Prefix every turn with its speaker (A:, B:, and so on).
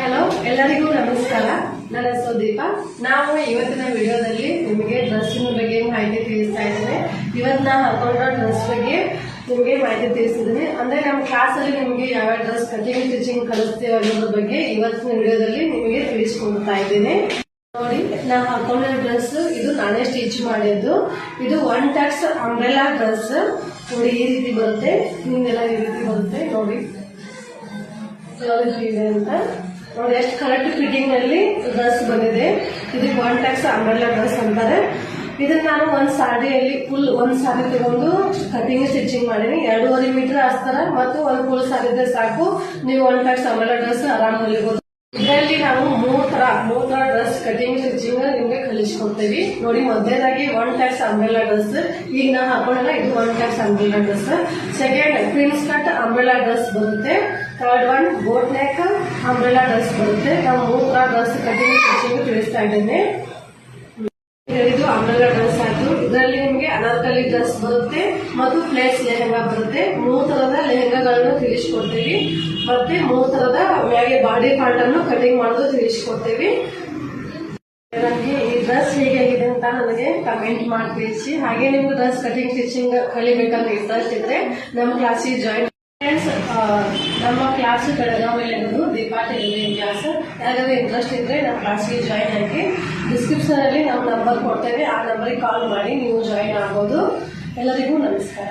A: Hello, ಎಲ್ಲರಿಗೂ ನಮಸ್ಕಾರ. ನನ್ನ ಹೆಸರು ದೀಪಾ. ನಾವು ಇವತ್ತಿನ ವಿಡಿಯೋದಲ್ಲಿ ನಿಮಗೆ ಡ್ರೆಸ್ಸಿನ ಬಗ್ಗೆ ಮಾಹಿತಿ ತಿಳಿಸ್ತಾ ಇದ್ದೇನೆ. ಇವತ್ತು ನಾನು ಹಾಕೊಂಡಿರೋ ಡ್ರೆಸ್ ಬಗ್ಗೆ ನಿಮಗೆ ಮಾಹಿತಿ ತಿಳಿಸಿದ್ದೀನಿ. ಅಂದ್ರೆ ನಮ್ಮ ಕ್ಲಾಸಲ್ಲಿ ನಿಮಗೆ ಯಾವ ಡ್ರೆಸ್ ಕಟಿಂಗ್ ಸ್ಟಿಚಿಂಗ್ ಕಲಿಸ್ತೇವೆ ಅನ್ನೋದ್ರ ಬಗ್ಗೆ ಇವತ್ತಿನ ವಿಡಿಯೋದಲ್ಲಿ ನಿಮಗೆ ತಿಳಿಸ್ಕೊಡ್ತಾ ಇದ್ದೀನಿ. ನೋಡಿ, ನಾನು ಹಾಕೊಂಡಿರೋ ಡ್ರೆಸ್ ಇದು ನಾನೇ ಸ್ಟಿಚ್ ಮಾಡಿದ್ದು. ಇದು ಒನ್ ಟ್ಯಾಕ್ಸ್ ಅಂಬ್ರೆಲಾ ಡ್ರೆಸ್. ನೋಡಿ, ಈ ರೀತಿ ಬರುತ್ತೆ, ಹಿಂದೆಲ್ಲ ಈ ರೀತಿ ಬರುತ್ತೆ. ನೋಡಿ ಯಾವ ರೀತಿ ಇದೆ ಅಂತ ನೋಡಿ. ಎಷ್ಟು ಕರೆಕ್ಟ್ ಫಿಟ್ಟಿಂಗ್ ನಲ್ಲಿ ಡ್ರೆಸ್ ಬಂದಿದೆ. ಇದಕ್ಕೆ ಒನ್ ಟ್ಯಾಕ್ಸ್ ಅಂಬ್ರೆಲಾ ಡ್ರೆಸ್ ಅಂತಾರೆ. ಇದನ್ನ ನಾನು ಒಂದ್ ಸಾರಿಯಲ್ಲಿ ಒಂದ್ ಸಾರಿ ತಗೊಂಡು ಕಟಿಂಗ್ ಸ್ಟಿಚಿಂಗ್ ಮಾಡೀನಿ. 2.5 ಮೀಟರ್ ಅಸ್ತರ ಮತ್ತು ಒಂದ್ ಫುಲ್ ಸಾರಿ ಇದ್ರೆ ಸಾಕು, ನೀವು ಒನ್ ಟ್ಯಾಕ್ಸ್ ಅಂಬ್ರೆಲಾ ಡ್ರೆಸ್ ಆರಾಮ್ ಹೊಲಿಬಹುದು. ಇದರಲ್ಲಿ ನಾವು ಮೂರ್ ತರ ಡ್ರೆಸ್ ಕಟಿಂಗ್ ಸ್ಟಿಚಿಂಗ್ ನಿಮ್ಗೆ ಕಲಿಸ್ಕೊಡ್ತೇವೆ. ನೋಡಿ, ಮೊದಲನೇದಾಗಿ ಒನ್ ಟ್ಯಾಕ್ಸ್ ಅಂಬ್ರೆಲಾ ಡ್ರೆಸ್. ಈಗ ನಾವು ಹಾಕೊಳ್ಳಲ್ಲ, ಇದು one tax umbrella dress. Second prince cut umbrella dress ಬರುತ್ತೆ. Third one boat neck umbrella dress ಬರುತ್ತೆ. ನಾವು ಮೂರ್ ತರ ಡ್ರೆಸ್ ಕಟಿಂಗ್ ಸ್ಟಿಚಿಂಗ್ ತಿಳಿಸ್ತಾ ಇದ್ದೇನೆ. ಇದು ಅಂಬ್ರೆಲಾ ಡ್ರೆಸ್ ಆಯ್ತು. ಇದರಲ್ಲಿ ನಿಮಗೆ ಅನಾರ್ಕಲಿ ಡ್ರೆಸ್ ಬರುತ್ತೆ ಮತ್ತು ಪ್ಲೇಟ್ಸ್ ಲೆಹಂಗಾ ಬರುತ್ತೆ. 3 ತರದ ಲೆಹಂಗಾಗಳನ್ನು ತಿಳಿಸ್ಕೊಡ್ತೀವಿ. ಮತ್ತೆ 3 ತರದ ಮ್ಯಾಗೆ ಬಾಡಿ ಪಾರ್ಟ್ ಅನ್ನು ಕಟಿಂಗ್ ಮಾಡೋದು ತಿಳಿಸ್ಕೊಡ್ತೀವಿ. ನನಗೆ ಈ ಡ್ರೆಸ್ ಹೇಗಾಗಿದೆ ಅಂತ ನನಗೆ ಕಮೆಂಟ್ ಮಾಡಿ ತಿಳಿಸಿ. ಹಾಗೆ ನಿಮ್ಗೆ ಡ್ರೆಸ್ ಕಟಿಂಗ್ ಸ್ಟಿಚಿಂಗ್ ಕಲಿಬೇಕಂತ ಇಂಟ್ರೆಸ್ಟ್ ಇದ್ರೆ ನಮ್ಮ ಕ್ಲಾಸಿಗೆ ಜಾಯಿನ್. ಫ್ರೆಂಡ್ಸ್, ನಮ್ಮ ಕ್ಲಾಸ್ ಬೆಳಗಾವಿಯಲ್ಲಿ ಇರೋದು ದೀಪಾ ಟೈಲರಿಂಗ್ ಕ್ಲಾಸ್. ಯಾರಾದ್ರೂ ಇಂಟ್ರೆಸ್ಟ್ ಇದ್ರೆ ನಮ್ಮ ಕ್ಲಾಸ್ಗೆ ಜಾಯಿನ್ ಆಗಿ ಡಿಸ್ಕ್ರಿಪ್ಷನ್ ಅಲ್ಲಿ ನಮ್ಮ ನಂಬರ್ ಕೊಡ್ತೇವೆ. ಆ ನಂಬರಿಗೆ ಕಾಲ್ ಮಾಡಿ ನೀವು ಜಾಯಿನ್ ಆಗ್ಬೋದು. ಎಲ್ಲರಿಗೂ ನಮಸ್ಕಾರ.